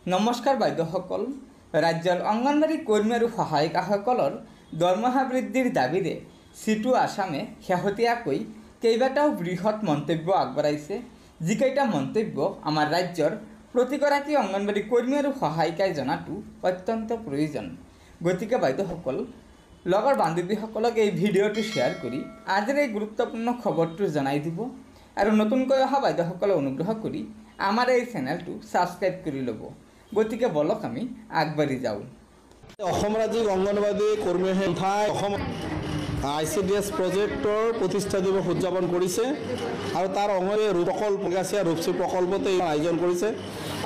নমস্কাৰ বাইদেউসকল। ৰাজ্যৰ অংগনবাড়ী কৰ্মী আৰু সহায়িকাসকলৰ দৰমহা বৃদ্ধিৰ দাবীৰে চিটু আছামে শেহতীয়াকৈ কেইবাটাও বৃহৎ মন্তব্য আগবঢ়াইছে। যিকেইটা মন্তব্য আমাৰ ৰাজ্যৰ প্ৰতিগৰাকী অংগনবাড়ী কৰ্মী আৰু সহায়িকাই জনাটো অত্যন্ত প্ৰয়োজন। গতিকে বাইদেউসকল, লগৰ বান্ধৱীসকলক এই ভিডিঅ'টো শ্বেয়াৰ কৰি আজিৰ এই গুৰুত্বপূৰ্ণ খবৰটো জনাই দিব আৰু নতুনকৈ অহা বাইদেউসকলে অনুগ্ৰহ কৰি আমাৰ এই চেনেলটো ছাবস্ক্ৰাইব কৰি ল'ব। গতিকে বলক আমি আগবাঢ়ি যাওঁ। অসম ৰাজ্যিক অংগনবাড়ী কৰ্মী সংস্থাই অসম ICDS প্ৰজেক্টৰ প্ৰতিষ্ঠা দিৱস উদযাপন কৰিছে আৰু তাৰ অংগৰে প্ৰকল্প পগাচিয়া ৰূপশ্ৰী প্ৰকল্পতে আয়োজন কৰিছে।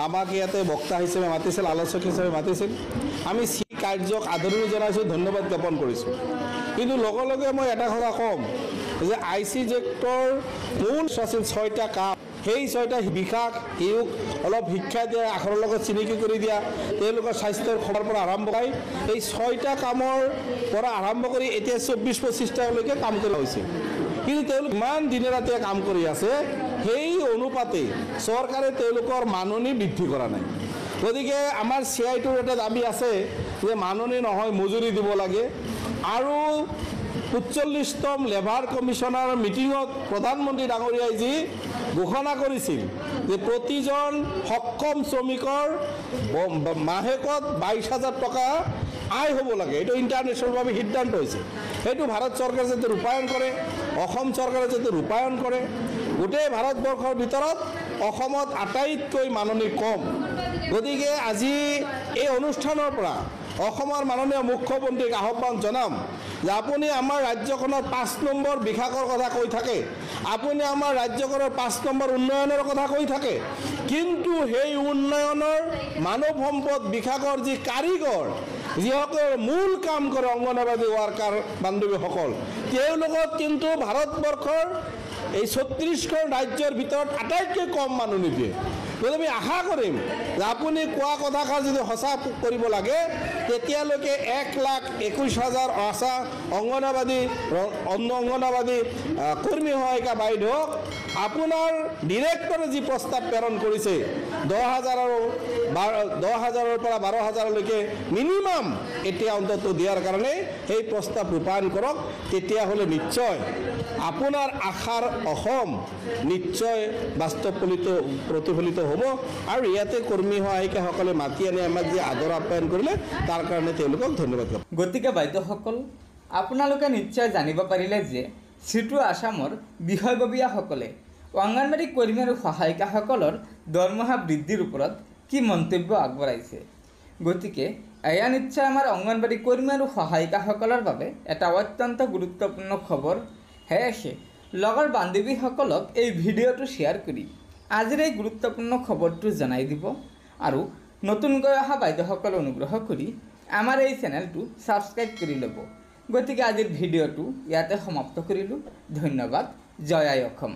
আমাক ইয়াতে বক্তা হিচাপে মাতিছিল, আলোচক হিচাপে মাতিছিল। আমি সেই কাৰ্যক আদৰণি জনাইছোঁ, ধন্যবাদ জ্ঞাপন কৰিছোঁ। কিন্তু লগে লগে মই এটা কথা ক'ম যে ICDSৰ মূল আছিল 6টা কাম। সেই 6টা বিকাশ ইউক অলপ শিক্ষা দিয়া, আখৰৰ লগত চিনাকি কৰি দিয়া, তেওঁলোকৰ স্বাস্থ্যৰ খবৰ পৰা আৰম্ভ কৰি এই 6টা কামৰ পৰা আৰম্ভ কৰি এতিয়া 24-25টালৈকে কাম কৰা হৈছে। কিন্তু তেওঁলোক ইমান দিনে ৰাতিয়ে কাম কৰি আছে, সেই অনুপাতে চৰকাৰে তেওঁলোকৰ মাননি বৃদ্ধি কৰা নাই। গতিকে আমাৰ CIটোৰ এটা দাবী আছে যে মাননি নহয়, মজুৰি দিব লাগে। আৰু 45তম লেবাৰ কমিশ্যনৰ মিটিঙত প্ৰধানমন্ত্ৰী ডাঙৰীয়াই যি ঘোষণা কৰিছিল যে প্ৰতিজন সক্ষম শ্ৰমিকৰ মাহেকত 22,000 টকা আয় হ'ব লাগে, এইটো ইণ্টাৰনেশ্যনেলভাৱে সিদ্ধান্ত হৈছে। সেইটো ভাৰত চৰকাৰে যাতে ৰূপায়ণ কৰে, অসম চৰকাৰে যাতে ৰূপায়ণ কৰে। গোটেই ভাৰতবৰ্ষৰ ভিতৰত অসমত আটাইতকৈ মাননি কম। গতিকে আজি এই অনুষ্ঠানৰ পৰা অসমৰ মাননীয় মুখ্যমন্ত্ৰীক আহ্বান জনাম যে আপুনি আমাৰ ৰাজ্যখনৰ 5 নম্বৰ বিকাশৰ কথা কৈ থাকে, আপুনি আমাৰ ৰাজ্যখনৰ 5 নম্বৰ উন্নয়নৰ কথা কৈ থাকে, কিন্তু সেই উন্নয়নৰ মানৱ সম্পদ বিকাশৰ যি কাৰিকৰ, যিসকলে মূল কাম কৰে অংগনবাড়ী ৱাৰ্কাৰ বান্ধৱীসকল, তেওঁলোকক কিন্তু ভাৰতবৰ্ষৰ এই 36খন ৰাজ্যৰ ভিতৰত আটাইতকৈ কম মাননি দিয়ে। গতিকে আমি আশা কৰিম যে আপুনি কোৱা কথাষাৰ যদি সঁচা কৰিব লাগে, তেতিয়ালৈকে 1,21,000 আশা অংগনবাড়ী কৰ্মী সহায়িকা বাইদেউক আপোনাৰ ডিৰেক্টৰে যি প্ৰস্তাৱ প্ৰেৰণ কৰিছে 10,000ৰ পৰা 12,000লৈকে মিনিমাম এতিয়া অন্তত দিয়াৰ কাৰণে সেই প্ৰস্তাৱ ৰূপায়ণ কৰক। তেতিয়াহ'লে নিশ্চয় আপোনাৰ আশাৰ অসম নিশ্চয় প্ৰতিফলিত হ'ব। আৰু ইয়াতে কৰ্মী সহায়িকাসকলে মাতি আনি আমাক যি আদৰ আপ্যায়ন কৰিলে তাৰ কাৰণে তেওঁলোকক ধন্যবাদ। গতিকে বাইদেউসকল, আপোনালোকে নিশ্চয় জানিব পাৰিলে যে চিটু আছামৰ বিষয়ববীয়াসকলে অংগনবাড়ী কৰ্মী আৰু সহায়িকাসকলৰ দৰমহা বৃদ্ধিৰ ওপৰত কি মন্তব্য আগবঢ়াইছে। গতিকে এয়া নিশ্চয় আমাৰ অংগনবাড়ী কৰ্মী আৰু সহায়িকাসকলৰ বাবে এটা অত্যন্ত গুৰুত্বপূৰ্ণ খবৰ। সেয়েহে লগৰ বান্ধৱীসকলক এই ভিডিঅ'টো শ্বেয়াৰ কৰি আজিৰ এই গুৰুত্বপূৰ্ণ খবৰটো জনাই দিব আৰু নতুনকৈ অহা বাইদেউসকলে অনুগ্ৰহ কৰি আমাৰ এই চেনেলটো ছাবস্ক্ৰাইব কৰি ল'ব। গতিকে আজিৰ ভিডিঅ'টো ইয়াতে সমাপ্ত কৰিলোঁ। ধন্যবাদ। জয় আই অসম।